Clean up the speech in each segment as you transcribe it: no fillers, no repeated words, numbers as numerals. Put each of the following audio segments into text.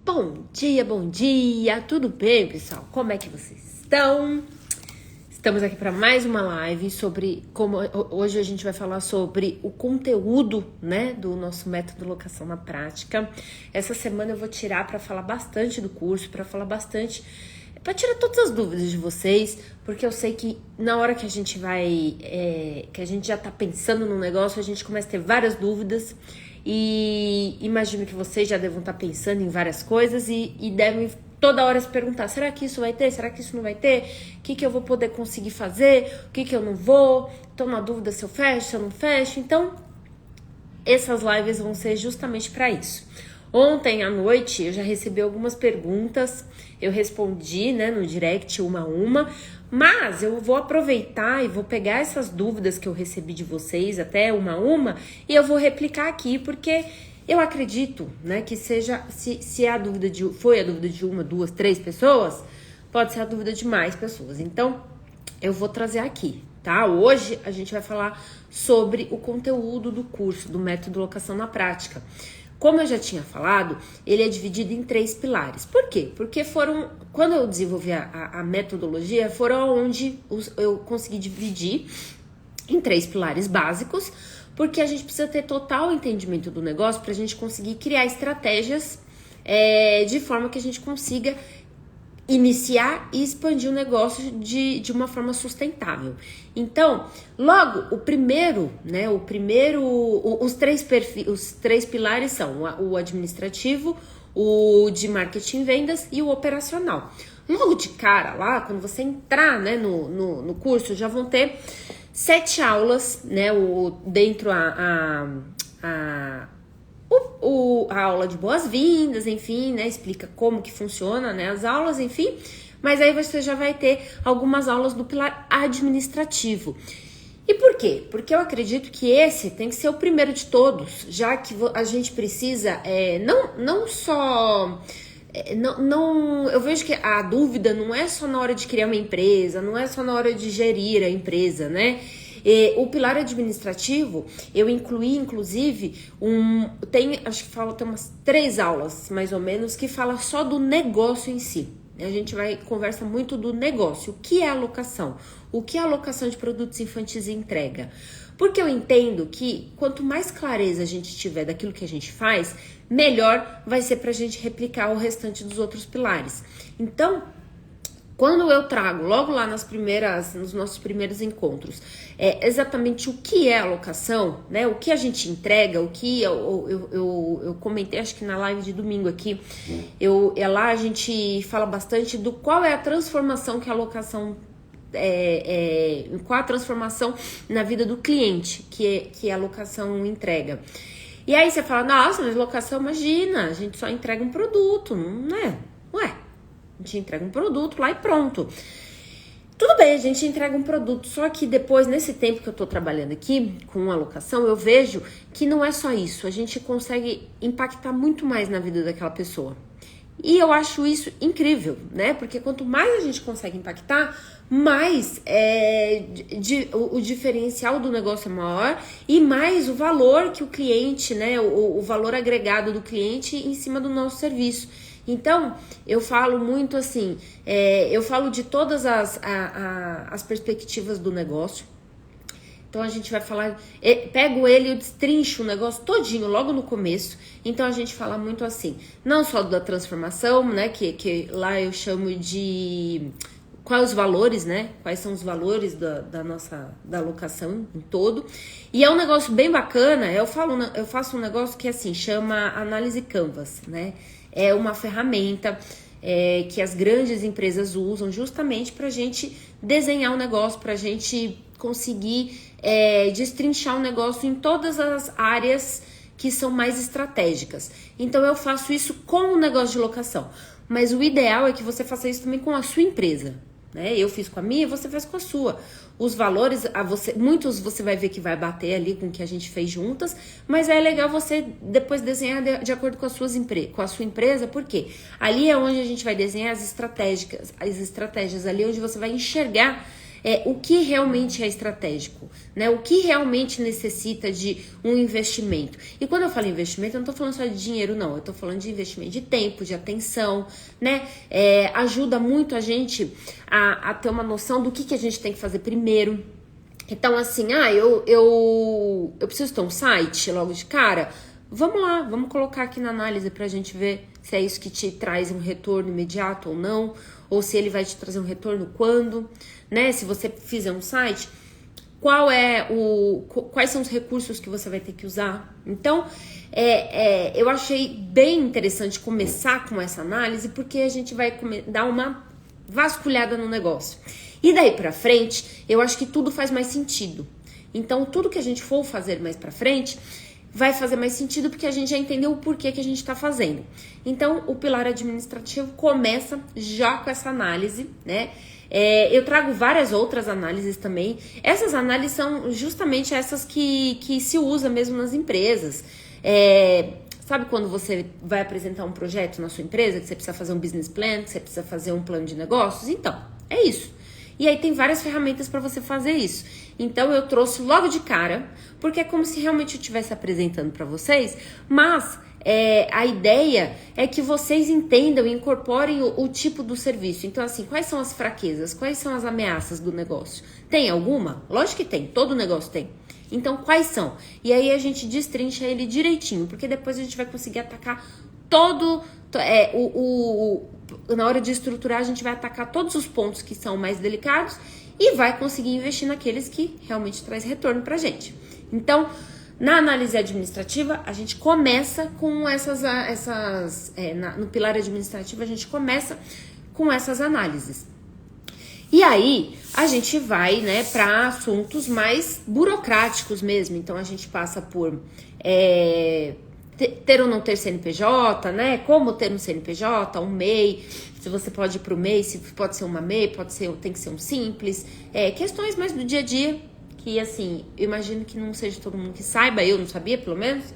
Bom dia, tudo bem, pessoal? Como é que vocês estão? Estamos aqui para mais uma live sobre como hoje a gente vai falar sobre o conteúdo, né, do nosso método locação na prática. Essa semana eu vou tirar para falar bastante do curso, para falar bastante, para tirar todas as dúvidas de vocês, porque eu sei que na hora que a gente que a gente já tá pensando no negócio, a gente começa a ter várias dúvidas. E imagino que vocês já devam estar pensando em várias coisas e devem toda hora se perguntar, será que isso vai ter? Será que isso não vai ter? O que eu vou poder conseguir fazer? O que eu não vou? Estou na dúvida se eu fecho, se eu não fecho. Então, essas lives vão ser justamente para isso. Ontem à noite eu já recebi algumas perguntas, eu respondi, né, no direct uma a uma, mas eu vou aproveitar e vou pegar essas dúvidas que eu recebi de vocês, até uma a uma, e eu vou replicar aqui, porque eu acredito, né, que seja, se a dúvida foi a dúvida de uma, duas, três pessoas, pode ser a dúvida de mais pessoas. Então, eu vou trazer aqui, tá? Hoje a gente vai falar sobre o conteúdo do curso, do método locação na prática. Como eu já tinha falado, ele é dividido em 3 pilares. Por quê? Porque quando eu desenvolvi a metodologia, foram onde eu consegui dividir em 3 pilares básicos, porque a gente precisa ter total entendimento do negócio para a gente conseguir criar estratégias de forma que a gente consiga iniciar e expandir o negócio de uma forma sustentável. Então, logo, os 3 pilares são o administrativo, o de marketing e vendas e o operacional. Logo de cara, lá, quando você entrar, né, no curso, já vão ter 7 aulas, né, dentro a aula de boas-vindas, enfim, né, explica como que funciona, né, as aulas, enfim, mas aí você já vai ter algumas aulas do pilar administrativo. E por quê? Porque eu acredito que esse tem que ser o primeiro de todos, já que a gente precisa, eu vejo que a dúvida não é só na hora de criar uma empresa, não é só na hora de gerir a empresa, né? O pilar administrativo, eu incluí, inclusive, tem umas 3 aulas, mais ou menos, que fala só do negócio em si. A gente conversa muito do negócio. O que é alocação? O que é alocação de produtos infantis e entrega? Porque eu entendo que quanto mais clareza a gente tiver daquilo que a gente faz, melhor vai ser pra gente replicar o restante dos outros pilares. Então, quando eu trago logo lá nos nossos primeiros encontros, exatamente o que é alocação, né? O que a gente entrega, o que eu comentei, acho que na live de domingo aqui, lá a gente fala bastante do qual é a transformação que a alocação qual a transformação na vida do cliente que a locação entrega. E aí você fala, nossa, mas locação, imagina, a gente só entrega um produto, não é? Ué, a gente entrega um produto lá e pronto. Tudo bem, a gente entrega um produto, só que depois, nesse tempo que eu tô trabalhando aqui com a locação, eu vejo que não é só isso, a gente consegue impactar muito mais na vida daquela pessoa. E eu acho isso incrível, né? Porque quanto mais a gente consegue impactar, mais o diferencial do negócio é maior e mais o valor que o cliente, né? O valor agregado do cliente em cima do nosso serviço. Então, eu falo muito assim, eu falo de todas as perspectivas do negócio. Então, a gente vai falar, pego ele e destrincho o negócio todinho logo no começo. Então, a gente fala muito assim, não só da transformação, né, que lá eu chamo de quais os valores, né, quais são os valores da alocação em todo. E é um negócio bem bacana, eu faço um negócio que assim, chama análise Canvas, né, é uma ferramenta que as grandes empresas usam justamente para a gente desenhar um negócio, para a gente conseguir destrinchar o negócio em todas as áreas que são mais estratégicas. Então eu faço isso com o negócio de locação, mas o ideal é que você faça isso também com a sua empresa, né? Eu fiz com a minha, você faz com a sua. Os valores, muitos você vai ver que vai bater ali com o que a gente fez juntas, mas é legal você depois desenhar de acordo com a sua empresa, porque ali é onde a gente vai desenhar as estratégias ali onde você vai enxergar o que realmente é estratégico, né? O que realmente necessita de um investimento. E quando eu falo investimento, eu não tô falando só de dinheiro, não. Eu tô falando de investimento de tempo, de atenção, né? Ajuda muito a gente a ter uma noção do que a gente tem que fazer primeiro. Então, assim, eu preciso ter um site logo de cara. Vamos lá, vamos colocar aqui na análise pra gente ver se é isso que te traz um retorno imediato ou não, ou se ele vai te trazer um retorno quando, né? Se você fizer um site, quais são os recursos que você vai ter que usar. Então, eu achei bem interessante começar com essa análise, porque a gente vai dar uma vasculhada no negócio. E daí pra frente, eu acho que tudo faz mais sentido. Então, tudo que a gente for fazer mais pra frente vai fazer mais sentido, porque a gente já entendeu o porquê que a gente está fazendo. Então, o pilar administrativo começa já com essa análise, né? Eu trago várias outras análises também. Essas análises são justamente essas que se usa mesmo nas empresas. Sabe quando você vai apresentar um projeto na sua empresa, que você precisa fazer um business plan, que você precisa fazer um plano de negócios? Então, é isso. E aí tem várias ferramentas para você fazer isso. Então eu trouxe logo de cara, porque é como se realmente eu estivesse apresentando para vocês, mas a ideia é que vocês entendam e incorporem o tipo do serviço. Então, assim, quais são as fraquezas, quais são as ameaças do negócio? Tem alguma? Lógico que tem, todo negócio tem. Então, quais são? E aí a gente destrincha ele direitinho, porque depois a gente vai conseguir atacar todo... na hora de estruturar, a gente vai atacar todos os pontos que são mais delicados e vai conseguir investir naqueles que realmente traz retorno pra gente. Então, na análise administrativa, a gente começa com no pilar administrativo, a gente começa com essas análises. E aí, a gente vai, né, para assuntos mais burocráticos mesmo. Então, a gente passa por ter ou não ter CNPJ, né? Como ter um CNPJ, um MEI, se você pode ir para o MEI, se pode ser uma MEI, tem que ser um simples. Questões mais do dia a dia, que assim, eu imagino que não seja todo mundo que saiba, eu não sabia pelo menos.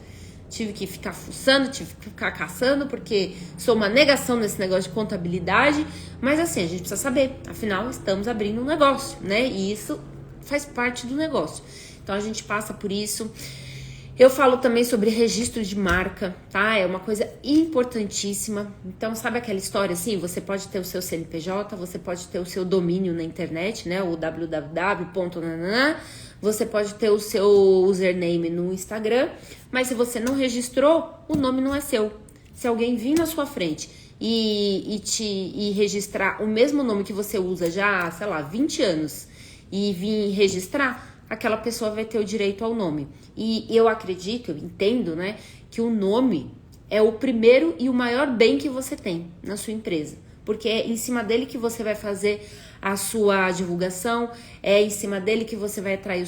Tive que ficar fuçando, tive que ficar caçando, porque sou uma negação nesse negócio de contabilidade. Mas assim, a gente precisa saber, afinal, estamos abrindo um negócio, né? E isso faz parte do negócio. Então a gente passa por isso. Eu falo também sobre registro de marca, tá? É uma coisa importantíssima. Então, sabe aquela história assim? Você pode ter o seu CNPJ, você pode ter o seu domínio na internet, né? O www.nanana. Você pode ter o seu username no Instagram, mas se você não registrou, o nome não é seu. Se alguém vir na sua frente e registrar o mesmo nome que você usa já, sei lá, 20 anos, e vir registrar, aquela pessoa vai ter o direito ao nome. E eu acredito, eu entendo, né, que o nome é o primeiro e o maior bem que você tem na sua empresa. Porque é em cima dele que você vai fazer a sua divulgação, é em cima dele que você vai atrair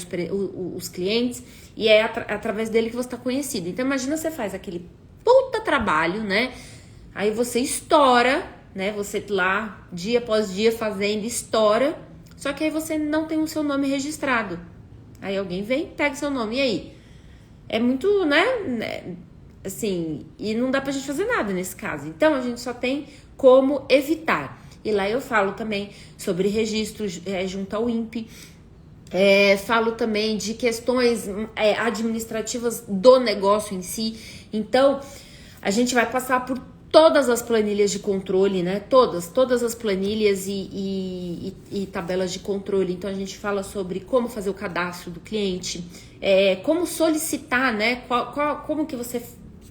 os clientes, e é através dele que você está conhecido. Então imagina, você faz aquele puta trabalho, né? Aí você estoura, né? Você lá, dia após dia fazendo, estoura, só que aí você não tem o seu nome registrado. Aí alguém vem, pega seu nome, e aí? É muito, né? Assim, e não dá pra gente fazer nada nesse caso. Então, a gente só tem como evitar. E lá eu falo também sobre registro junto ao INPE. Falo também de questões administrativas do negócio em si. Então, a gente vai passar por todas as planilhas de controle, né? Todas as planilhas e tabelas de controle. Então, a gente fala sobre como fazer o cadastro do cliente, como solicitar, né? Como que você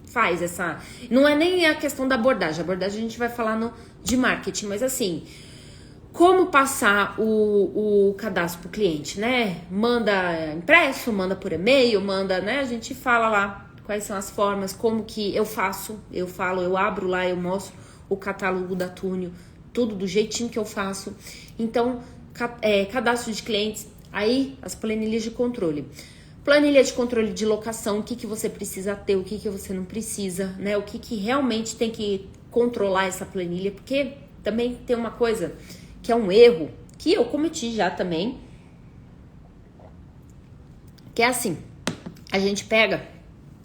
faz essa... Não é nem a questão da abordagem. A abordagem a gente vai falar de marketing, mas assim... Como passar o cadastro pro cliente, né? Manda impresso, manda por e-mail, manda, né? A gente fala lá quais são as formas, como que eu faço. Eu abro lá, eu mostro o catálogo da Túnio, tudo do jeitinho que eu faço. Então, cadastro de clientes, aí as planilhas de controle. Planilha de controle de locação, o que você precisa ter, o que você não precisa, né? O que realmente tem que controlar essa planilha, porque também tem uma coisa que é um erro, que eu cometi já também, que é assim, a gente pega,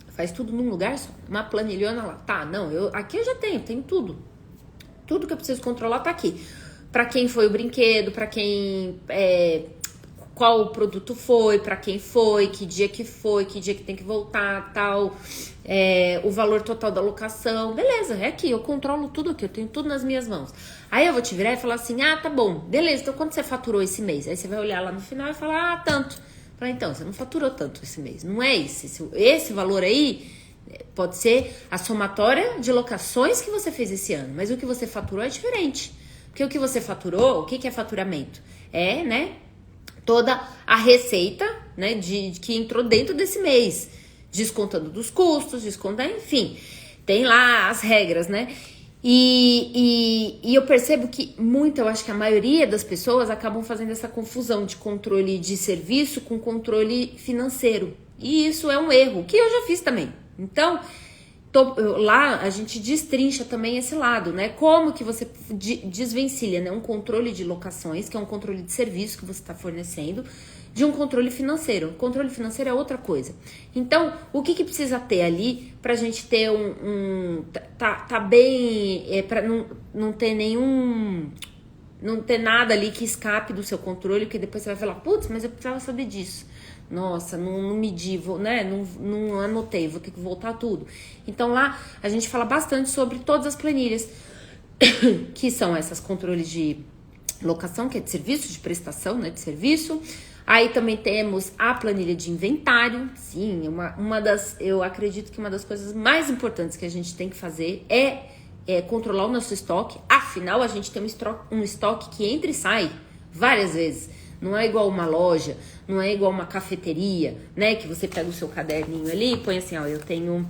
faz tudo num lugar só, uma planilhona lá, tá, não, aqui eu já tenho tudo que eu preciso controlar tá aqui. Pra quem foi o brinquedo, pra quem qual o produto foi, para quem foi, que dia que tem que voltar, tal, o valor total da locação, beleza, é aqui, eu controlo tudo aqui, eu tenho tudo nas minhas mãos. Aí eu vou te virar e falar assim, tá bom, beleza, então quanto você faturou esse mês? Aí você vai olhar lá no final e falar, tanto. Falar, então, você não faturou tanto esse mês, não é esse valor aí pode ser a somatória de locações que você fez esse ano, mas o que você faturou é diferente. Porque o que você faturou, o que é faturamento? É, né, toda a receita, né, que entrou dentro desse mês, descontando dos custos, enfim, tem lá as regras, né? E eu percebo que eu acho que a maioria das pessoas acabam fazendo essa confusão de controle de serviço com controle financeiro. E isso é um erro, que eu já fiz também. Então, lá a gente destrincha também esse lado, né? Como que você desvencilha, né? Um controle de locações, que é um controle de serviço que você está fornecendo, de um controle financeiro. O controle financeiro é outra coisa. Então, o que precisa ter ali pra gente ter tá bem, pra não ter não ter nada ali que escape do seu controle, porque depois você vai falar, putz, mas eu precisava saber disso. Nossa, não medi, né? Não anotei, vou ter que voltar tudo. Então lá a gente fala bastante sobre todas as planilhas, que são essas controles de locação, que é de serviço, de prestação, né? De serviço. Aí também temos a planilha de inventário. Sim, eu acredito que uma das coisas mais importantes que a gente tem que fazer é controlar o nosso estoque. Afinal, a gente tem um estoque que entra e sai várias vezes. Não é igual uma loja, não é igual uma cafeteria, né? Que você pega o seu caderninho ali e põe assim, ó, eu tenho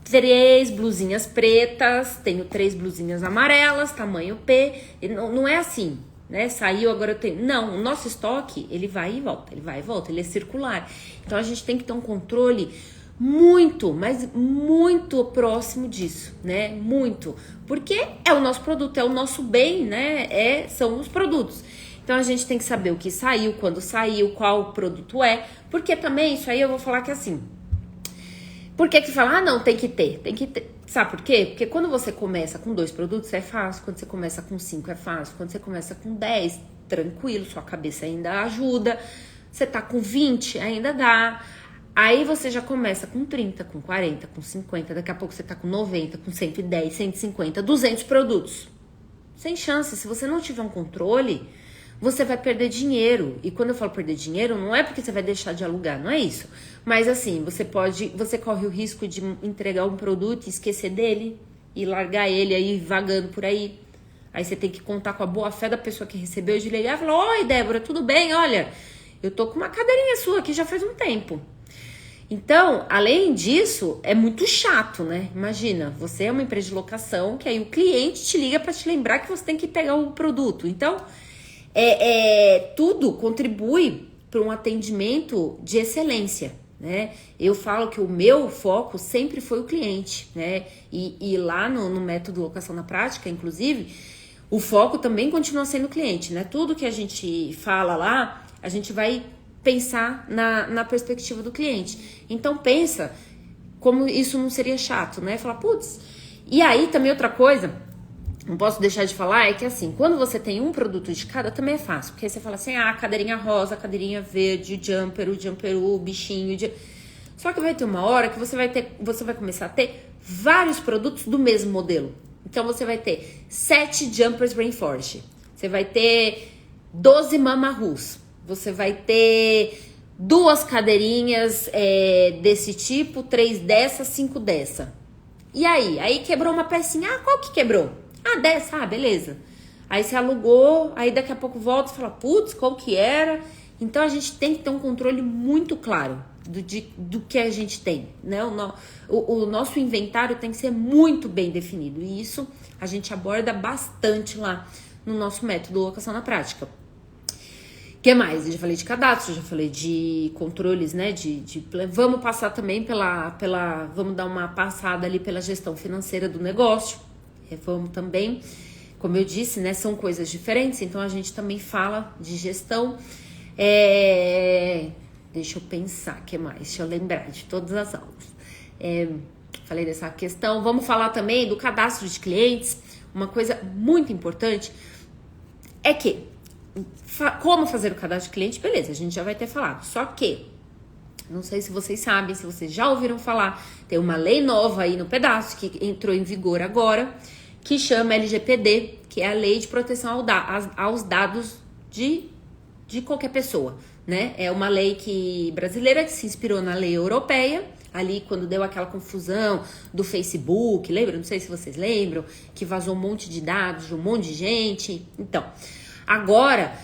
3 blusinhas pretas, tenho 3 blusinhas amarelas, tamanho P. Não é assim, né? Saiu, agora eu tenho... Não, o nosso estoque, ele vai e volta, ele é circular. Então, a gente tem que ter um controle muito, mas muito próximo disso, né? Muito. Porque é o nosso produto, é o nosso bem, né? São os produtos. Então, a gente tem que saber o que saiu, quando saiu, qual produto é. Porque também, isso aí eu vou falar que assim... Por que fala, não, tem que ter. Sabe por quê? Porque quando você começa com 2 produtos, é fácil. Quando você começa com 5, é fácil. Quando você começa com 10, tranquilo, sua cabeça ainda ajuda. Você tá com 20, ainda dá. Aí você já começa com 30, com 40, com 50. Daqui a pouco você tá com 90, com 110, 150, 200 produtos. Sem chance. Se você não tiver um controle... você vai perder dinheiro. E quando eu falo perder dinheiro, não é porque você vai deixar de alugar, não é isso. Mas assim, você corre o risco de entregar um produto e esquecer dele e largar ele aí vagando por aí. Aí você tem que contar com a boa fé da pessoa que recebeu de ligar e falar, oi Débora, tudo bem? Olha, eu tô com uma cadeirinha sua aqui já faz um tempo. Então, além disso, é muito chato, né? Imagina, você é uma empresa de locação que aí o cliente te liga para te lembrar que você tem que pegar o produto. Então... tudo contribui para um atendimento de excelência, né? Eu falo que o meu foco sempre foi o cliente, né? E lá no método Locação na Prática, inclusive, o foco também continua sendo o cliente, né? Tudo que a gente fala lá, a gente vai pensar na perspectiva do cliente. Então pensa como isso não seria chato, né? Falar, putz... E aí também outra coisa... não posso deixar de falar, é que assim, quando você tem um produto de cada, também é fácil. Porque aí você fala assim, cadeirinha rosa, cadeirinha verde, o jumper, o bichinho. Só que vai ter uma hora que você vai começar a ter vários produtos do mesmo modelo. Então você vai ter 7 jumpers Rainforest. Você vai ter 12 Mama Roos. Você vai ter 2 cadeirinhas desse tipo, 3 dessa, 5 dessa. E aí quebrou uma pecinha. Qual que quebrou? Dessa, beleza. Aí você alugou, aí daqui a pouco volta e fala, putz, qual que era? Então a gente tem que ter um controle muito claro do que a gente tem, né? O nosso inventário tem que ser muito bem definido. E isso a gente aborda bastante lá no nosso método Locação na Prática. O que mais? Eu já falei de cadastro, já falei de controles, né? Vamos passar também vamos dar uma passada ali pela gestão financeira do negócio. Vamos também, como eu disse, né, são coisas diferentes, então a gente também fala de gestão. Deixa eu pensar, o que mais? Deixa eu lembrar de todas as aulas. Falei dessa questão. Vamos falar também do cadastro de clientes. Uma coisa muito importante é que como fazer o cadastro de cliente, beleza, a gente já vai ter falado. Só que, não sei se vocês sabem, se vocês já ouviram falar, tem uma lei nova aí no pedaço que entrou em vigor agora, que chama LGPD, que é a Lei de Proteção aos Dados de qualquer pessoa, né? É uma lei brasileira que se inspirou na lei europeia, ali quando deu aquela confusão do Facebook, lembra? Não sei se vocês lembram, que vazou um monte de dados de um monte de gente. Então, agora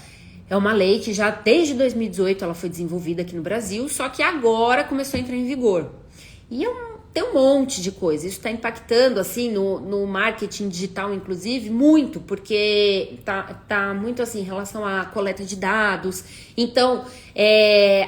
é uma lei que já desde 2018 ela foi desenvolvida aqui no Brasil, só que agora começou a entrar em vigor. E tem um monte de coisa. Isso está impactando, assim, no marketing digital, inclusive, muito, porque tá muito, assim, em relação à coleta de dados. Então,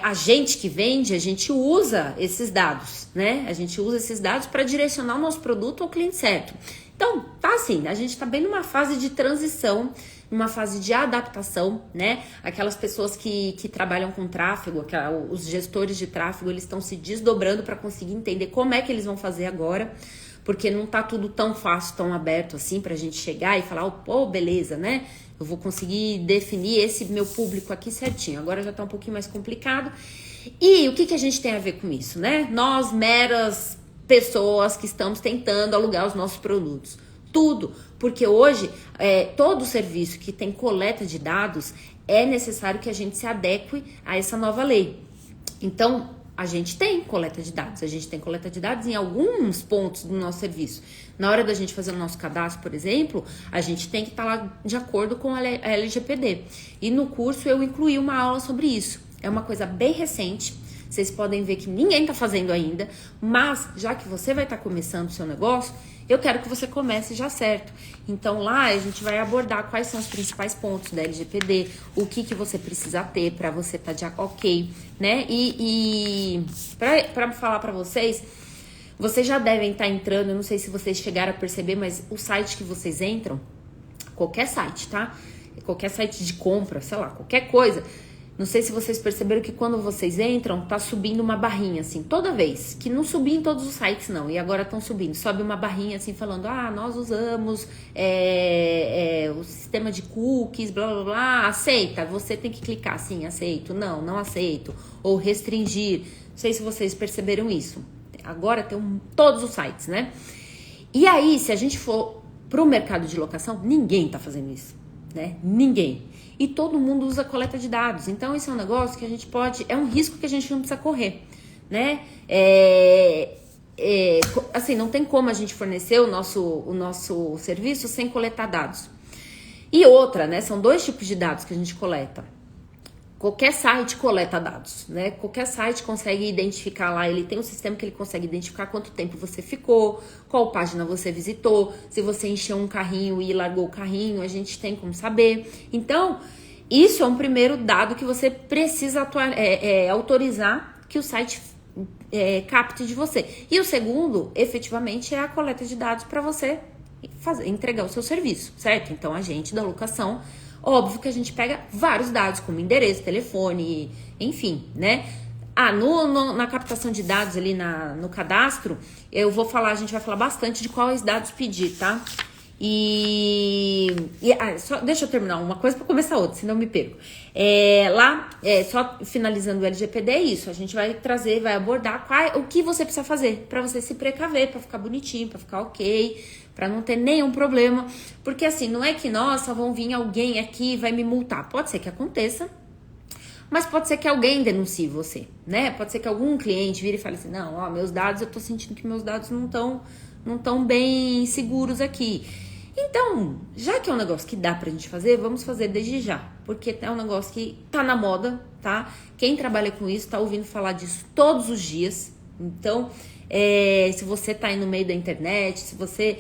a gente que vende, a gente usa esses dados, né? A gente usa esses dados para direcionar o nosso produto ao cliente certo. Então, tá assim, a gente tá bem numa fase de transição, numa fase de adaptação, né? Aquelas pessoas que trabalham com tráfego, os gestores de tráfego, eles estão se desdobrando para conseguir entender como é que eles vão fazer agora, porque não tá tudo tão fácil, tão aberto assim pra gente chegar e falar, pô, beleza, né? Eu vou conseguir definir esse meu público aqui certinho. Agora já tá um pouquinho mais complicado. E o que a gente tem a ver com isso, né? Nós, meras pessoas que estamos tentando alugar os nossos produtos. Tudo, porque hoje todo serviço que tem coleta de dados é necessário que a gente se adeque a essa nova lei. Então, a gente tem coleta de dados em alguns pontos do nosso serviço. Na hora da gente fazer o nosso cadastro, por exemplo, a gente tem que estar lá de acordo com a LGPD. E no curso eu incluí uma aula sobre isso. É uma coisa bem recente. Vocês podem ver que ninguém está fazendo ainda, mas já que você vai estar começando o seu negócio, eu quero que você comece já certo. Então lá a gente vai abordar quais são os principais pontos da LGPD, o que você precisa ter para você estar de ok, né? E para falar para vocês já devem estar entrando, eu não sei se vocês chegaram a perceber, mas o site que vocês entram, qualquer site, tá? Qualquer site de compra, sei lá, qualquer coisa. Não sei se vocês perceberam que quando vocês entram, tá subindo uma barrinha, assim, toda vez. Que não subia em todos os sites, não. E agora estão subindo. Sobe uma barrinha, assim, falando, nós usamos o sistema de cookies, blá, blá, blá. Aceita? Você tem que clicar, sim, aceito. Não, não aceito. Ou restringir. Não sei se vocês perceberam isso. Agora tem todos os sites, né? E aí, se a gente for pro mercado de locação, ninguém tá fazendo isso, né? Ninguém. E todo mundo usa coleta de dados. Então, esse é um negócio que a gente pode... É um risco que a gente não precisa correr, né? Assim, não tem como a gente fornecer o nosso serviço sem coletar dados. E outra, né? São dois tipos de dados que a gente coleta. Qualquer site coleta dados, né? Qualquer site consegue identificar lá, ele tem um sistema que ele consegue identificar quanto tempo você ficou, qual página você visitou, se você encheu um carrinho e largou o carrinho, a gente tem como saber. Então, isso é um primeiro dado que você precisa autorizar que o site capte de você. E o segundo, efetivamente, é a coleta de dados para você entregar o seu serviço, certo? Então, a gente da locação... Óbvio que a gente pega vários dados, como endereço, telefone, enfim, né? Na captação de dados ali no cadastro, a gente vai falar bastante de quais dados pedir, tá? Só deixa eu terminar uma coisa para começar outra, senão eu me perco. Só finalizando o LGPD, é isso. A gente vai abordar o que você precisa fazer para você se precaver, para ficar bonitinho, para ficar ok, para não ter nenhum problema. Porque assim, não é que, nossa, vão vir alguém aqui e vai me multar. Pode ser que aconteça, mas pode ser que alguém denuncie você, né? Pode ser que algum cliente vire e fale assim, não, meus dados, eu tô sentindo que meus dados não estão bem seguros aqui. Então, já que é um negócio que dá pra gente fazer, vamos fazer desde já. Porque é um negócio que tá na moda, tá? Quem trabalha com isso tá ouvindo falar disso todos os dias. Então, se você tá aí no meio da internet, se você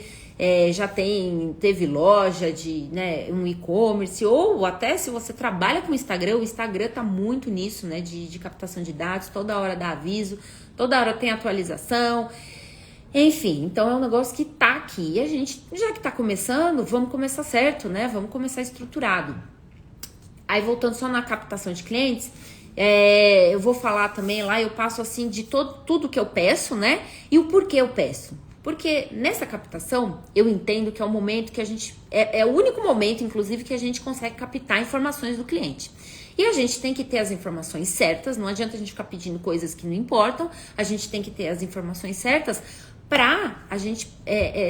já teve loja de um e-commerce, ou até se você trabalha com o Instagram tá muito nisso, né? De captação de dados, toda hora dá aviso, toda hora tem atualização. Enfim, então é um negócio que tá aqui. E a gente, já que tá começando, vamos começar certo, né? Vamos começar estruturado. Aí, voltando só na captação de clientes, eu vou falar também lá, eu passo assim de tudo que eu peço, né? E o porquê eu peço. Porque nessa captação, eu entendo que é o momento que a gente... É o único momento, inclusive, que a gente consegue captar informações do cliente. E a gente tem que ter as informações certas, não adianta a gente ficar pedindo coisas que não importam, a gente tem que ter as informações certas para a gente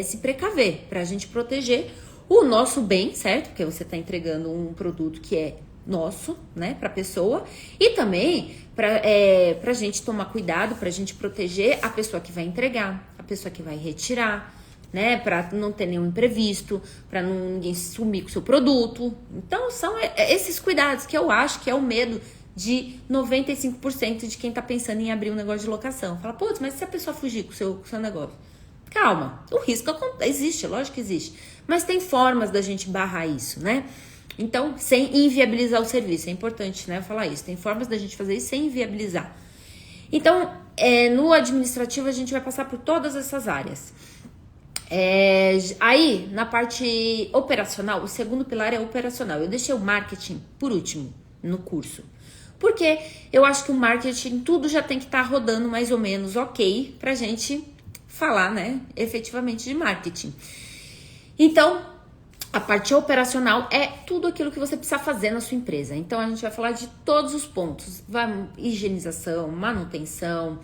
se precaver, para a gente proteger o nosso bem, certo? Porque você está entregando um produto que é nosso, né, para a pessoa, e também para a gente tomar cuidado, para a gente proteger a pessoa que vai entregar, a pessoa que vai retirar, né, para não ter nenhum imprevisto, para ninguém sumir com o seu produto. Então são esses cuidados que eu acho que é o medo de 95% de quem tá pensando em abrir um negócio de locação. Fala, putz, mas se a pessoa fugir com o seu negócio? Calma, o risco existe, lógico que existe, mas tem formas da gente barrar isso, né? Então, sem inviabilizar o serviço, é importante, né, falar isso. Tem formas da gente fazer isso sem inviabilizar. Então, no administrativo a gente vai passar por todas essas áreas. Aí, na parte operacional, o segundo pilar é operacional. Eu deixei o marketing por último no curso. Porque eu acho que o marketing, tudo já tem que estar rodando mais ou menos ok pra gente falar, né, efetivamente de marketing. Então, a parte operacional é tudo aquilo que você precisa fazer na sua empresa. Então, a gente vai falar de todos os pontos. Higienização, manutenção,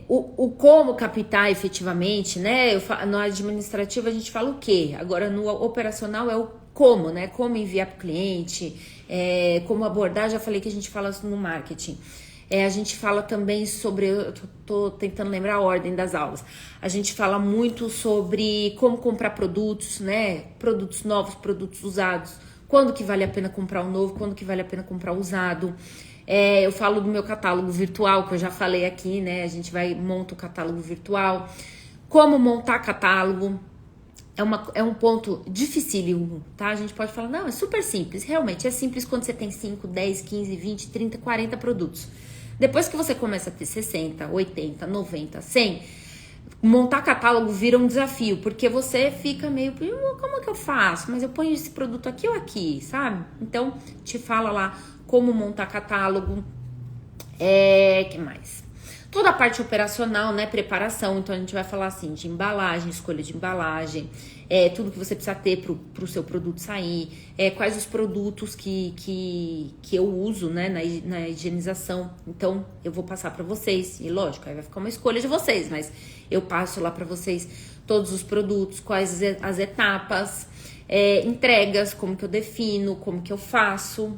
o como captar efetivamente, né? No administrativo a gente fala o quê? Agora, no operacional é o como, né? Como enviar para o cliente, como abordar. Já falei que a gente fala no marketing. A gente fala também sobre, eu tô tentando lembrar a ordem das aulas. A gente fala muito sobre como comprar produtos, né? Produtos novos, produtos usados. Quando que vale a pena comprar o novo, quando que vale a pena comprar o usado. Eu falo do meu catálogo virtual, que eu já falei aqui, né? A gente monta o catálogo virtual. Como montar catálogo. É um ponto dificílimo, tá? A gente pode falar, não, é super simples. Realmente, é simples quando você tem 5, 10, 15, 20, 30, 40 produtos. Depois que você começa a ter 60, 80, 90, 100, montar catálogo vira um desafio, porque você fica meio, como é que eu faço? Mas eu ponho esse produto aqui ou aqui, sabe? Então, te fala lá como montar catálogo, que mais? Toda a parte operacional, né, preparação, então a gente vai falar assim de embalagem, escolha de embalagem, tudo que você precisa ter pro seu produto sair, quais os produtos que eu uso, né, na higienização. Então eu vou passar para vocês, e lógico, aí vai ficar uma escolha de vocês, mas eu passo lá para vocês todos os produtos, quais as etapas, entregas, como que eu defino, como que eu faço,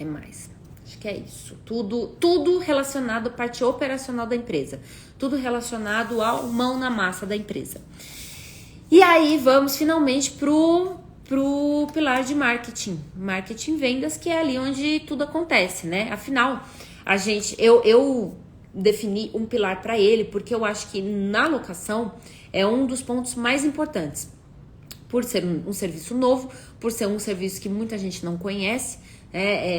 mais. Acho que é isso. Tudo relacionado à parte operacional da empresa. Tudo relacionado ao mão na massa da empresa. E aí vamos finalmente pro pilar de marketing. Marketing vendas, que é ali onde tudo acontece, né? Afinal, eu defini um pilar para ele, porque eu acho que na locação é um dos pontos mais importantes. Por ser um serviço novo, por ser um serviço que muita gente não conhece,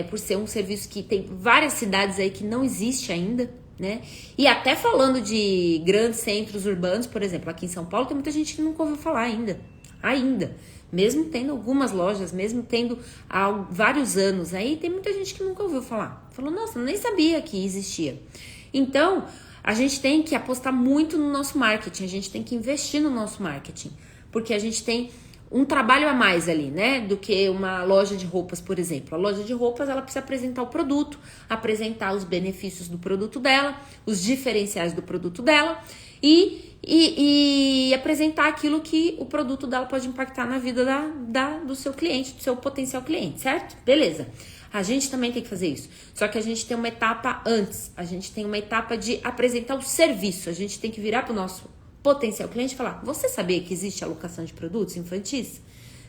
por ser um serviço que tem várias cidades aí que não existe ainda, né? E até falando de grandes centros urbanos, por exemplo, aqui em São Paulo, tem muita gente que nunca ouviu falar ainda. Mesmo tendo algumas lojas, mesmo tendo há vários anos aí, tem muita gente que nunca ouviu falar. Falou, nossa, nem sabia que existia. Então, a gente tem que apostar muito no nosso marketing, a gente tem que investir no nosso marketing, porque a gente tem um trabalho a mais ali, né, do que uma loja de roupas, por exemplo. A loja de roupas, ela precisa apresentar o produto, apresentar os benefícios do produto dela, os diferenciais do produto dela e apresentar aquilo que o produto dela pode impactar na vida do seu cliente, do seu potencial cliente, certo? Beleza. A gente também tem que fazer isso. Só que a gente tem uma etapa antes. A gente tem uma etapa de apresentar o serviço. A gente tem que virar para o nosso potencial cliente e falar, você sabia que existe alocação de produtos infantis?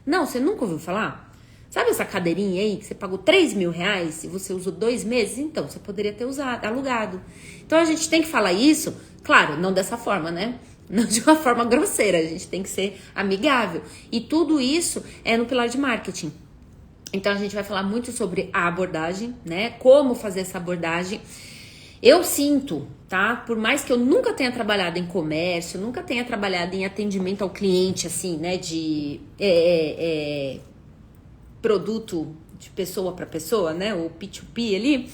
Não, você nunca ouviu falar? Sabe essa cadeirinha aí que você pagou R$3.000 e você usou 2 meses? Então, você poderia ter alugado. Então, a gente tem que falar isso, claro, não dessa forma, né? Não de uma forma grosseira, a gente tem que ser amigável. E tudo isso é no pilar de marketing. Então, a gente vai falar muito sobre a abordagem, né? Como fazer essa abordagem. Eu sinto, tá? Por mais que eu nunca tenha trabalhado em comércio, nunca tenha trabalhado em atendimento ao cliente, assim, né? De produto de pessoa para pessoa, né? O P2P ali.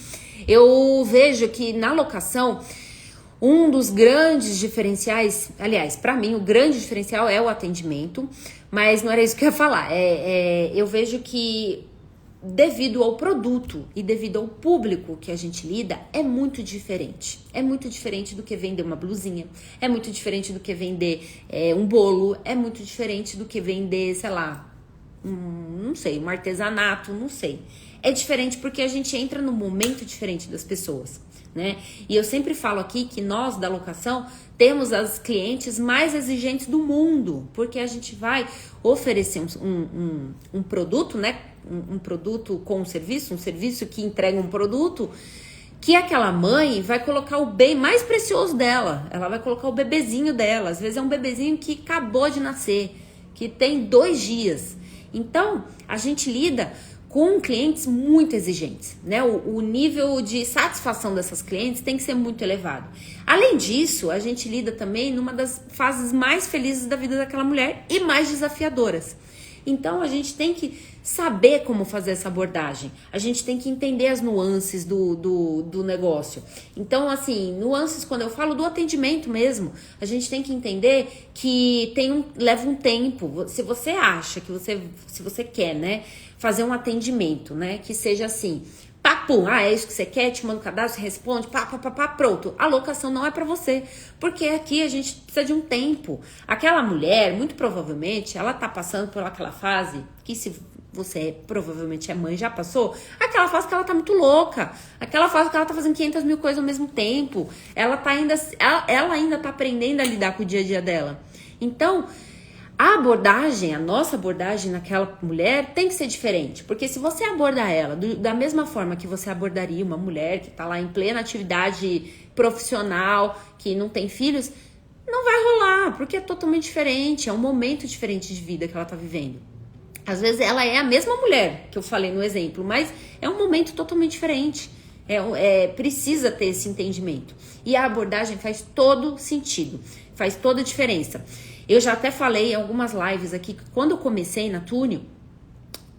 Eu vejo que na locação, Um dos grandes diferenciais, aliás, para mim o grande diferencial é o atendimento, mas não era isso que eu ia falar. Eu vejo que devido ao produto e devido ao público que a gente lida, é muito diferente. É muito diferente do que vender uma blusinha, é muito diferente do que vender um bolo, é muito diferente do que vender, sei lá, não sei, um artesanato, não sei. É diferente porque a gente entra num momento diferente das pessoas, né? E eu sempre falo aqui que nós da locação temos as clientes mais exigentes do mundo, porque a gente vai oferecer um produto, né? Um produto com um serviço que entrega um produto, que aquela mãe vai colocar o bem mais precioso dela, ela vai colocar o bebezinho dela, às vezes é um bebezinho que acabou de nascer, que tem 2 dias. Então, a gente lida com clientes muito exigentes, né? O nível de satisfação dessas clientes tem que ser muito elevado. Além disso, a gente lida também numa das fases mais felizes da vida daquela mulher e mais desafiadoras. Então, a gente tem que saber como fazer essa abordagem. A gente tem que entender as nuances do negócio. Então, assim, nuances quando eu falo do atendimento mesmo, a gente tem que entender que leva um tempo. Se você acha que se você quer, né, fazer um atendimento, né, que seja assim, papum, é isso que você quer, te manda o cadastro, responde, pronto. A locação não é pra você, porque aqui a gente precisa de um tempo. Aquela mulher, muito provavelmente, ela tá passando por aquela fase que se você provavelmente é mãe, já passou, aquela fase que ela tá muito louca, aquela fase que ela tá fazendo 500 mil coisas ao mesmo tempo, ela ainda tá aprendendo a lidar com o dia a dia dela. Então, a nossa abordagem naquela mulher tem que ser diferente, porque se você abordar ela da mesma forma que você abordaria uma mulher que tá lá em plena atividade profissional, que não tem filhos, não vai rolar, porque é totalmente diferente, é um momento diferente de vida que ela tá vivendo. Às vezes ela é a mesma mulher que eu falei no exemplo, mas é um momento totalmente diferente. Precisa ter esse entendimento. E a abordagem faz todo sentido, faz toda a diferença. Eu já até falei em algumas lives aqui que quando eu comecei na Túnel,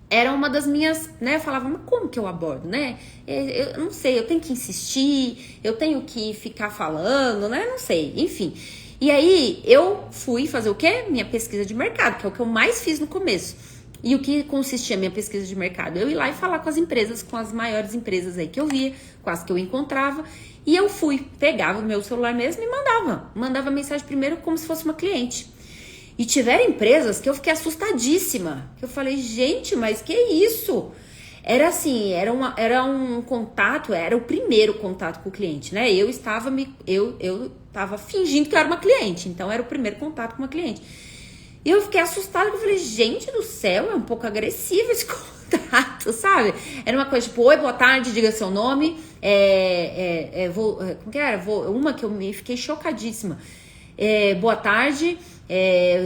era uma das minhas, né? Eu falava, mas como que eu abordo, né? Eu não sei, eu tenho que insistir, eu tenho que ficar falando, né? Não sei, enfim. E aí eu fui fazer o quê? Minha pesquisa de mercado, que é o que eu mais fiz no começo. E o que consistia a minha pesquisa de mercado? Eu ir lá e falar com as empresas, com as maiores empresas aí que eu via, com as que eu encontrava. E eu pegava o meu celular mesmo e mandava mensagem primeiro como se fosse uma cliente. E tiveram empresas que eu fiquei assustadíssima. Que eu falei, gente, mas que isso? Era assim, era um contato, era o primeiro contato com o cliente, né? Eu estava fingindo que eu era uma cliente, então era o primeiro contato com uma cliente. E eu fiquei assustada, eu falei, gente do céu, é um pouco agressivo esse contato, sabe? Era uma coisa tipo, oi, boa tarde, diga seu nome. Como que era? Uma que eu me fiquei chocadíssima. Boa tarde,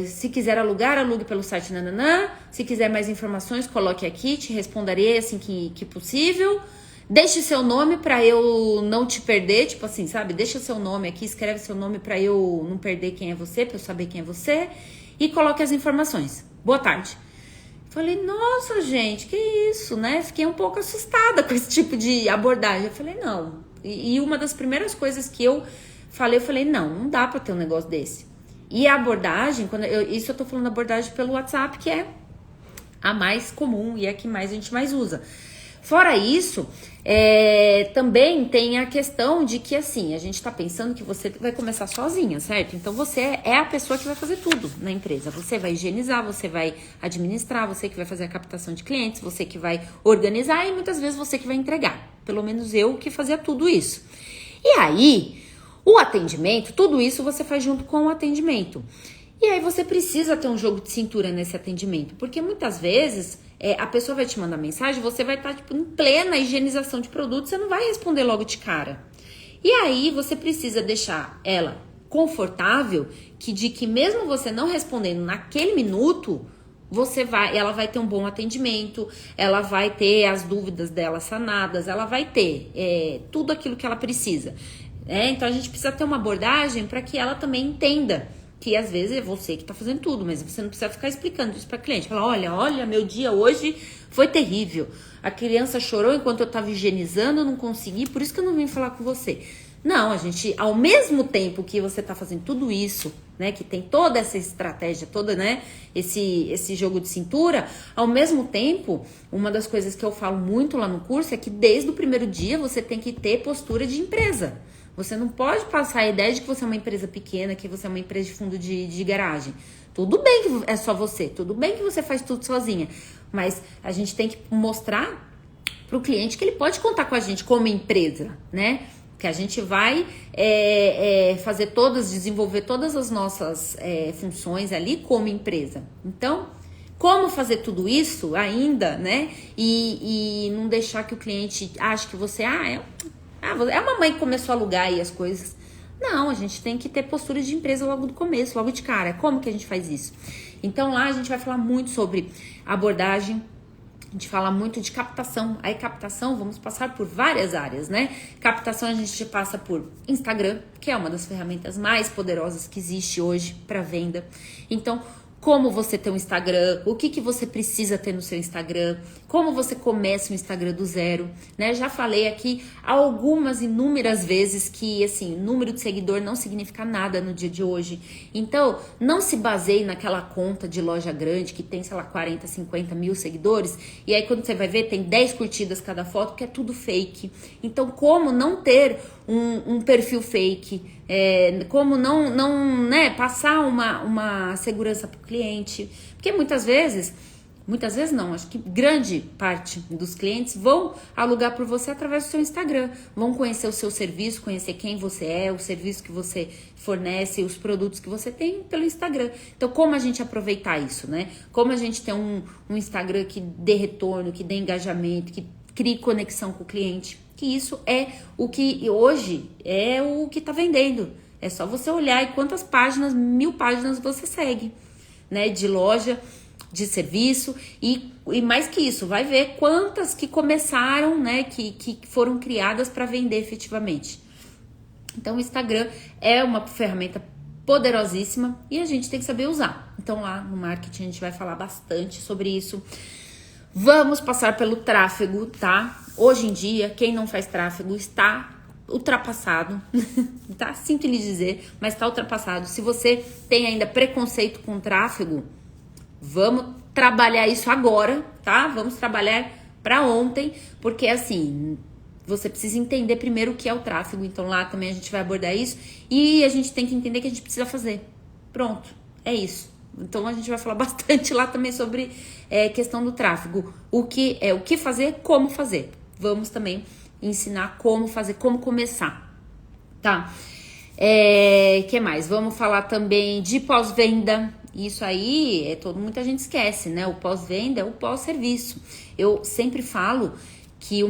se quiser alugar, alugue pelo site nananã. Se quiser mais informações, coloque aqui, te responderei assim que possível. Deixe seu nome pra eu não te perder, tipo assim, sabe? Deixa seu nome aqui, escreve seu nome pra eu não perder quem é você, pra eu saber quem é você. E coloque as informações. Boa tarde. Falei, nossa, gente, que isso, né? Fiquei um pouco assustada com esse tipo de abordagem. Eu falei, não. E uma das primeiras coisas que eu falei, não dá pra ter um negócio desse. E a abordagem, isso eu tô falando abordagem pelo WhatsApp, que é a mais comum e é a que a gente mais usa. Fora isso, também tem a questão de que, assim, a gente tá pensando que você vai começar sozinha, certo? Então, você é a pessoa que vai fazer tudo na empresa. Você vai higienizar, você vai administrar, você que vai fazer a captação de clientes, você que vai organizar e muitas vezes você que vai entregar. Pelo menos eu que fazia tudo isso. E aí, o atendimento, tudo isso você faz junto com o atendimento. E aí você precisa ter um jogo de cintura nesse atendimento, porque muitas vezes a pessoa vai te mandar mensagem, você vai estar tipo, em plena higienização de produtos, você não vai responder logo de cara. E aí você precisa deixar ela confortável, de que mesmo você não respondendo naquele minuto, ela vai ter um bom atendimento, ela vai ter as dúvidas dela sanadas, ela vai ter tudo aquilo que ela precisa. Então a gente precisa ter uma abordagem para que ela também entenda que às vezes é você que tá fazendo tudo, mas você não precisa ficar explicando isso pra cliente. Fala, olha, meu dia hoje foi terrível. A criança chorou enquanto eu tava higienizando, eu não consegui, por isso que eu não vim falar com você. Não, a gente, ao mesmo tempo que você tá fazendo tudo isso, né, que tem toda essa estratégia, toda, né, esse jogo de cintura, ao mesmo tempo, uma das coisas que eu falo muito lá no curso é que desde o primeiro dia você tem que ter postura de empresa. Você não pode passar a ideia de que você é uma empresa pequena, que você é uma empresa de fundo de garagem. Tudo bem que é só você, tudo bem que você faz tudo sozinha, mas a gente tem que mostrar para o cliente que ele pode contar com a gente como empresa, né? Que a gente vai desenvolver todas as nossas funções ali como empresa. Então, como fazer tudo isso ainda, né? E não deixar que o cliente ache que você, é a mamãe que começou a alugar aí as coisas. Não, a gente tem que ter postura de empresa logo do começo, logo de cara. Como que a gente faz isso? Então lá a gente vai falar muito sobre abordagem, a gente fala muito de captação. Aí captação, vamos passar por várias áreas, né? Captação a gente passa por Instagram, que é uma das ferramentas mais poderosas que existe hoje para venda. Então, como você ter um Instagram, o que você precisa ter no seu Instagram, como você começa um Instagram do zero, né? Já falei aqui inúmeras vezes que, assim, número de seguidor não significa nada no dia de hoje. Então, não se baseie naquela conta de loja grande que tem, sei lá, 40, 50 mil seguidores, e aí quando você vai ver, tem 10 curtidas cada foto, que é tudo fake. Então, como não ter um perfil fake? Como não né, passar uma segurança para o cliente, porque muitas vezes não, acho que grande parte dos clientes vão alugar por você através do seu Instagram, vão conhecer o seu serviço, conhecer quem você é, o serviço que você fornece, os produtos que você tem pelo Instagram. Então, como a gente aproveitar isso, né? Como a gente tem um Instagram que dê retorno, que dê engajamento, que crie conexão com o cliente, que isso é o que hoje é o que tá vendendo. É só você olhar e quantas páginas, 1000 páginas você segue, né? De loja, de serviço e mais que isso, vai ver quantas que começaram, né? Que foram criadas para vender efetivamente. Então o Instagram é uma ferramenta poderosíssima e a gente tem que saber usar. Então lá no marketing a gente vai falar bastante sobre isso. Vamos passar pelo tráfego, tá? Hoje em dia, quem não faz tráfego está ultrapassado, tá? Sinto lhe dizer, mas está ultrapassado. Se você tem ainda preconceito com tráfego, vamos trabalhar isso agora, tá? Vamos trabalhar para ontem, porque assim, você precisa entender primeiro o que é o tráfego. Então lá também a gente vai abordar isso e a gente tem que entender que a gente precisa fazer. Pronto, é isso. Então a gente vai falar bastante lá também sobre questão do tráfego. O que fazer, como fazer. Vamos também ensinar como fazer, como começar, tá? Que mais? Vamos falar também de pós-venda. Isso aí, muita gente esquece, né? O pós-venda é o pós-serviço. Eu sempre falo que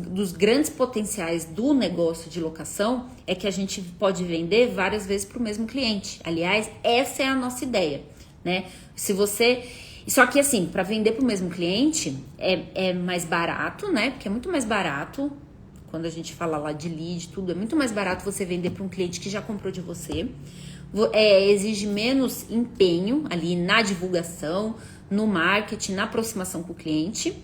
dos grandes potenciais do negócio de locação é que a gente pode vender várias vezes para o mesmo cliente. Aliás, essa é a nossa ideia, né? Só que assim, para vender para o mesmo cliente é mais barato, né? Porque é muito mais barato, quando a gente fala lá de lead, tudo, é muito mais barato você vender para um cliente que já comprou de você. Exige menos empenho ali na divulgação, no marketing, na aproximação com o cliente.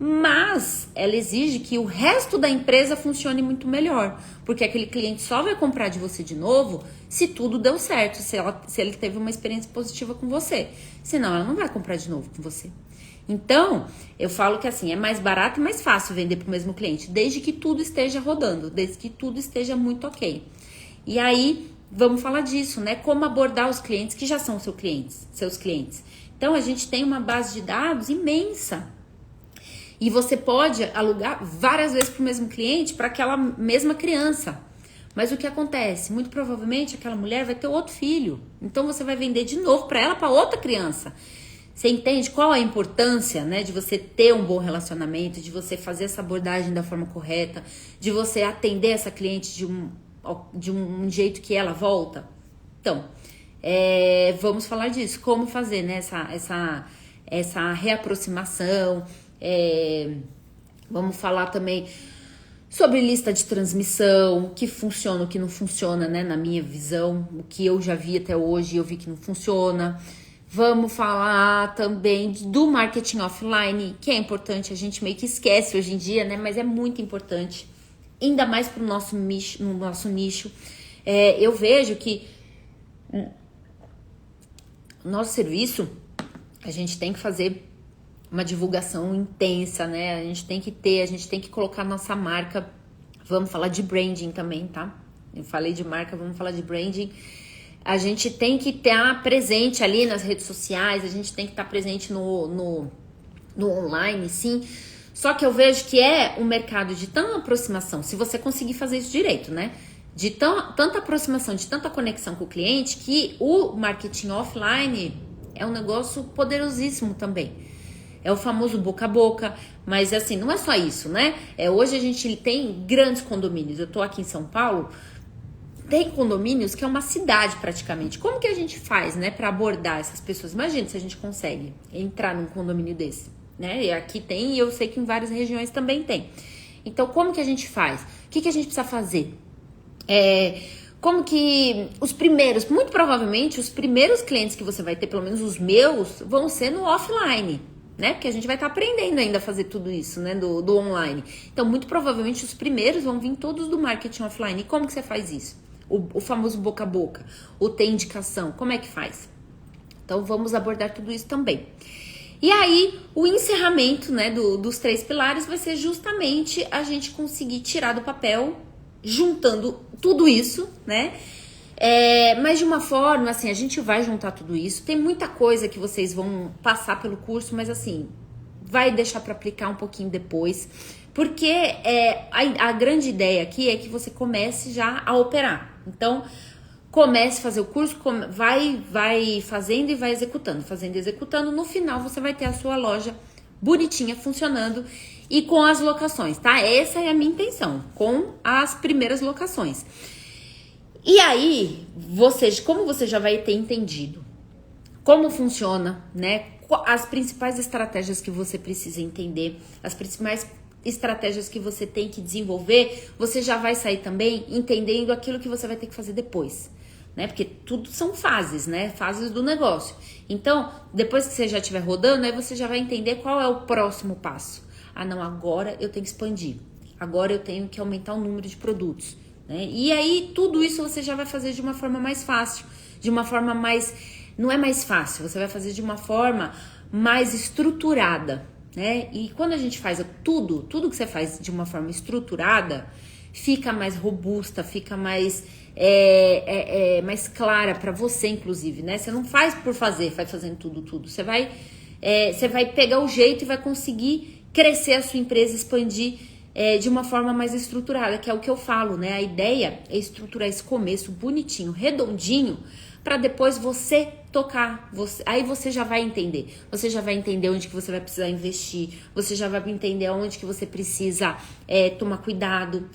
Mas ela exige que o resto da empresa funcione muito melhor, porque aquele cliente só vai comprar de você de novo se tudo deu certo, se ele teve uma experiência positiva com você. Senão ela não vai comprar de novo com você. Então, eu falo que assim, é mais barato e mais fácil vender para o mesmo cliente, desde que tudo esteja rodando, desde que tudo esteja muito ok. E aí, vamos falar disso, né? Como abordar os clientes que já são seus clientes. Então, a gente tem uma base de dados imensa. E você pode alugar várias vezes para o mesmo cliente, para aquela mesma criança. Mas o que acontece? Muito provavelmente aquela mulher vai ter outro filho. Então você vai vender de novo para ela, para outra criança. Você entende qual a importância, né, de você ter um bom relacionamento, de você fazer essa abordagem da forma correta, de você atender essa cliente de um jeito que ela volta? Então, vamos falar disso. Como fazer, né, essa reaproximação. Vamos falar também sobre lista de transmissão, o que funciona, o que não funciona, né, na minha visão, o que eu já vi até hoje e eu vi que não funciona. Vamos falar também do marketing offline, que é importante, a gente meio que esquece hoje em dia, né, mas é muito importante. ainda mais para o nosso nicho, no nosso nicho. Eu vejo que o nosso serviço, a gente tem que fazer uma divulgação intensa, né? A gente tem que colocar nossa marca. Vamos falar de branding também, tá? Eu falei de marca, vamos falar de branding. A gente tem que estar presente ali nas redes sociais, a gente tem que estar presente no online, sim. Só que eu vejo que é um mercado de tanta aproximação, se você conseguir fazer isso direito, né? De tanta aproximação, de tanta conexão com o cliente, que o marketing offline é um negócio poderosíssimo também. É o famoso boca a boca, mas assim, não é só isso, né? Hoje a gente tem grandes condomínios. Eu tô aqui em São Paulo, tem condomínios que é uma cidade praticamente. Como que a gente faz, né, para abordar essas pessoas? Imagina se a gente consegue entrar num condomínio desse, né? E aqui tem, e eu sei que em várias regiões também tem. Então, como que a gente faz? O que a gente precisa fazer? Como que muito provavelmente, os primeiros clientes que você vai ter, pelo menos os meus, vão ser no offline, né? Porque a gente vai estar aprendendo ainda a fazer tudo isso, né? Do online. Então, muito provavelmente, os primeiros vão vir todos do marketing offline. E como que você faz isso? O famoso boca a boca, o ter indicação, como é que faz? Então, vamos abordar tudo isso também. E aí, o encerramento, né, dos 3 pilares vai ser justamente a gente conseguir tirar do papel, juntando tudo isso, né? Mas de uma forma, assim, a gente vai juntar tudo isso. Tem muita coisa que vocês vão passar pelo curso, mas assim, vai deixar para aplicar um pouquinho depois. Porque a grande ideia aqui é que você comece já a operar. Então, comece a fazer o curso, vai fazendo e vai executando. Fazendo e executando, no final você vai ter a sua loja bonitinha, funcionando e com as locações, tá? Essa é a minha intenção, com as primeiras locações. E aí, como você já vai ter entendido como funciona, né? As principais estratégias que você precisa entender, as principais estratégias que você tem que desenvolver, você já vai sair também entendendo aquilo que você vai ter que fazer depois, né? Porque tudo são fases, né? Fases do negócio. Então, depois que você já estiver rodando, aí você já vai entender qual é o próximo passo. Ah, não, agora eu tenho que expandir. Agora eu tenho que aumentar o número de produtos, né? E aí, tudo isso você já vai fazer de uma forma mais fácil, de uma forma mais... Não é mais fácil, você vai fazer de uma forma mais estruturada, né? E quando a gente faz tudo que você faz de uma forma estruturada, fica mais robusta, fica mais mais clara para você, inclusive, né? Você não faz por fazer, vai fazendo tudo. Você vai pegar o jeito e vai conseguir crescer a sua empresa, expandir de uma forma mais estruturada, que é o que eu falo, né? A ideia é estruturar esse começo bonitinho, redondinho, para depois você tocar, aí você já vai entender. Você já vai entender onde que você vai precisar investir, você já vai entender onde que você precisa tomar cuidado.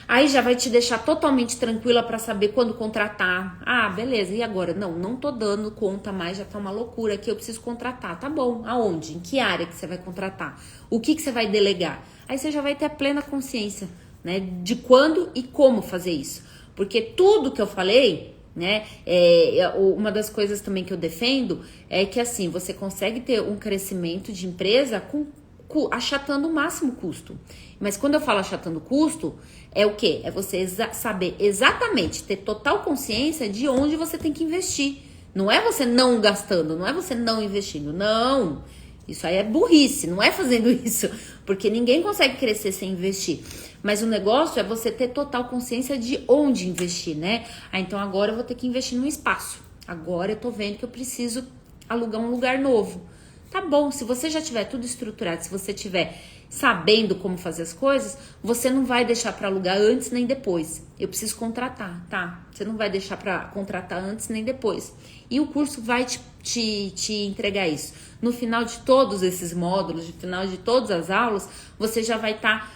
Aí já vai te deixar totalmente tranquila para saber quando contratar. Ah, beleza, e agora? Não tô dando conta mais, já tá uma loucura aqui, eu preciso contratar. Tá bom, aonde? Em que área que você vai contratar? O que você vai delegar? Aí você já vai ter a plena consciência, né, de quando e como fazer isso. Porque tudo que eu falei, né, uma das coisas também que eu defendo é que assim, você consegue ter um crescimento de empresa achatando o máximo custo. Mas quando eu falo achatando custo, é o quê? É você saber exatamente, ter total consciência de onde você tem que investir. Não é você não gastando, não é você não investindo, não. Isso aí é burrice, não é fazendo isso, porque ninguém consegue crescer sem investir. Mas o negócio é você ter total consciência de onde investir, né? Então agora eu vou ter que investir num espaço. Agora eu tô vendo que eu preciso alugar um lugar novo. Tá bom, se você já tiver tudo estruturado, se você tiver sabendo como fazer as coisas, você não vai deixar para alugar antes nem depois. Eu preciso contratar, tá? Você não vai deixar para contratar antes nem depois. E o curso vai te entregar isso. No final de todos esses módulos, no final de todas as aulas, você já vai estar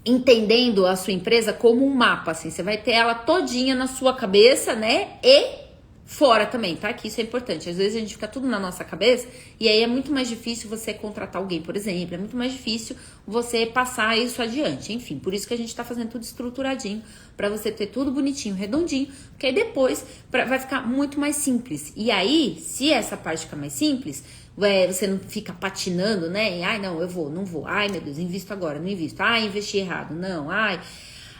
entendendo a sua empresa como um mapa, assim. Você vai ter ela todinha na sua cabeça, né? E fora também, tá? Que isso é importante. Às vezes a gente fica tudo na nossa cabeça e aí é muito mais difícil você contratar alguém, por exemplo. É muito mais difícil você passar isso adiante. Enfim, por isso que a gente tá fazendo tudo estruturadinho, pra você ter tudo bonitinho, redondinho, porque aí depois vai ficar muito mais simples. E aí, se essa parte ficar mais simples, você não fica patinando, né? Ai, não, eu vou, não vou. Ai, meu Deus, invisto agora, não invisto. Ai, investi errado, não. Ai...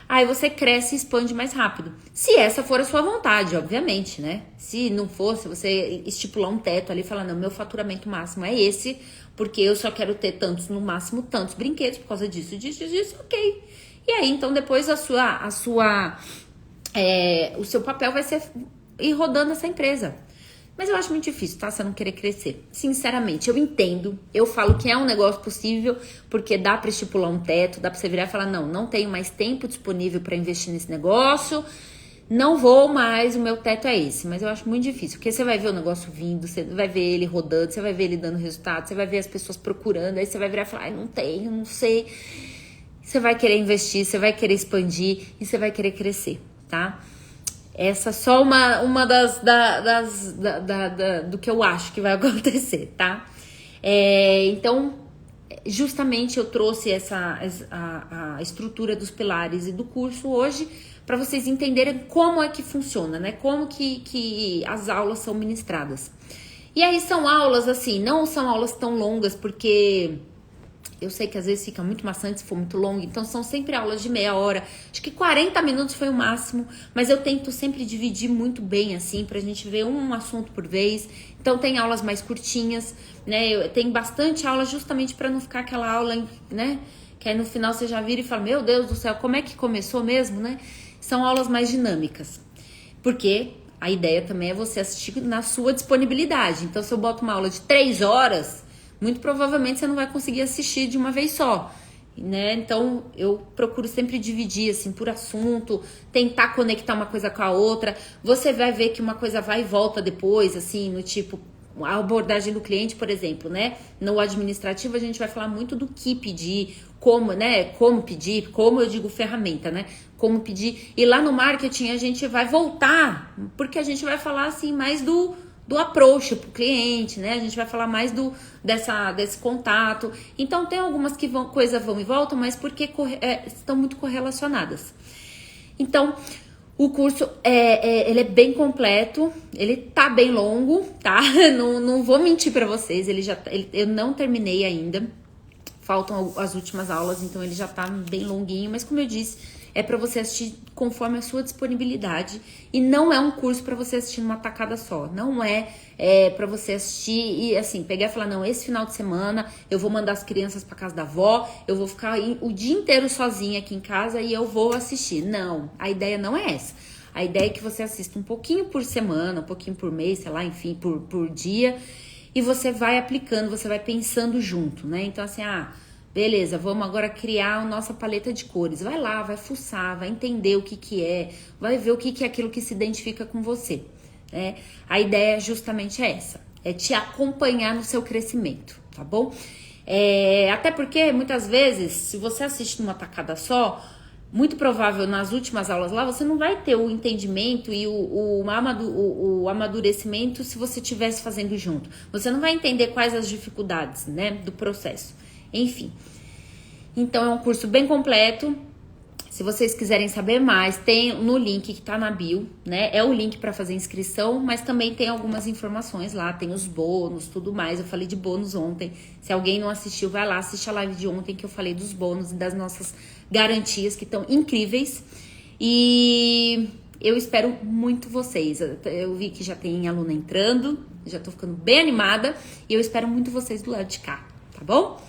Aí você cresce e expande mais rápido. Se essa for a sua vontade, obviamente, né? Se não for, se você estipular um teto ali e falar, não, meu faturamento máximo é esse, porque eu só quero ter tantos, no máximo, tantos brinquedos por causa disso, ok. E aí, então, depois o seu papel vai ser ir rodando essa empresa. Mas eu acho muito difícil, tá? Você não querer crescer. Sinceramente, eu entendo. Eu falo que é um negócio possível, porque dá pra estipular um teto, dá pra você virar e falar, não tenho mais tempo disponível pra investir nesse negócio, não vou mais, o meu teto é esse. Mas eu acho muito difícil, porque você vai ver o negócio vindo, você vai ver ele rodando, você vai ver ele dando resultado, você vai ver as pessoas procurando, aí você vai virar e falar, ai, não tenho, não sei. Você vai querer investir, você vai querer expandir e você vai querer crescer, tá? Essa é só uma do que eu acho que vai acontecer, tá? Então, justamente eu trouxe a estrutura dos pilares e do curso hoje para vocês entenderem como é que funciona, né? Como que as aulas são ministradas. E aí são aulas, assim, não são aulas tão longas, porque... Eu sei que às vezes fica muito maçante se for muito longo, então são sempre aulas de meia hora. Acho que 40 minutos foi o máximo, mas eu tento sempre dividir muito bem, assim, pra gente ver um assunto por vez. Então tem aulas mais curtinhas, né? Tem bastante aula justamente pra não ficar aquela aula, né? Que aí no final você já vira e fala, meu Deus do céu, como é que começou mesmo, né? São aulas mais dinâmicas, porque a ideia também é você assistir na sua disponibilidade. Então se eu boto uma aula de 3 horas... muito provavelmente você não vai conseguir assistir de uma vez só, né? Então, eu procuro sempre dividir, assim, por assunto, tentar conectar uma coisa com a outra. Você vai ver que uma coisa vai e volta depois, assim, no tipo, a abordagem do cliente, por exemplo, né? No administrativo, a gente vai falar muito do que pedir, como, né? Como pedir, como eu digo ferramenta, né? Como pedir. E lá no marketing, a gente vai voltar, porque a gente vai falar, assim, mais do approach pro cliente, né? A gente vai falar mais desse contato. Então, tem algumas que coisas vão e voltam, mas porque estão muito correlacionadas. Então, o curso, ele é bem completo, ele tá bem longo, tá? Não vou mentir pra vocês, eu não terminei ainda. Faltam as últimas aulas, então ele já tá bem longuinho, mas como eu disse... é para você assistir conforme a sua disponibilidade e não é um curso para você assistir numa tacada só. Não é para você assistir e assim, pegar e falar, não, esse final de semana eu vou mandar as crianças para casa da avó, eu vou ficar o dia inteiro sozinha aqui em casa e eu vou assistir. Não, a ideia não é essa. A ideia é que você assista um pouquinho por semana, um pouquinho por mês, sei lá, enfim, por dia, e você vai aplicando, você vai pensando junto, né? Então assim, beleza, vamos agora criar a nossa paleta de cores. Vai lá, vai fuçar, vai entender o que é, vai ver o que é aquilo que se identifica com você, né? A ideia justamente é essa, é te acompanhar no seu crescimento, tá bom? Até porque, muitas vezes, se você assiste numa tacada só, muito provável nas últimas aulas lá, você não vai ter o entendimento e o amadurecimento se você estivesse fazendo junto. Você não vai entender quais as dificuldades, né, do processo. Enfim, então é um curso bem completo. Se vocês quiserem saber mais, tem no link que tá na bio, né? É o link para fazer inscrição, mas também tem algumas informações lá, tem os bônus, tudo mais. Eu falei de bônus ontem. Se alguém não assistiu, vai lá, assiste a live de ontem que eu falei dos bônus e das nossas garantias que estão incríveis. E eu espero muito vocês. Eu vi que já tem aluna entrando, já tô ficando bem animada e eu espero muito vocês do lado de cá, tá bom?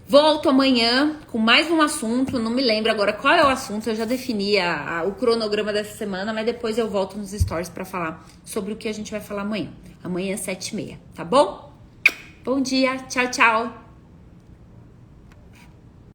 Volto amanhã com mais um assunto, não me lembro agora qual é o assunto, eu já defini o cronograma dessa semana, mas depois eu volto nos stories pra falar sobre o que a gente vai falar amanhã. Amanhã é 7h30, tá bom? Bom dia, tchau, tchau!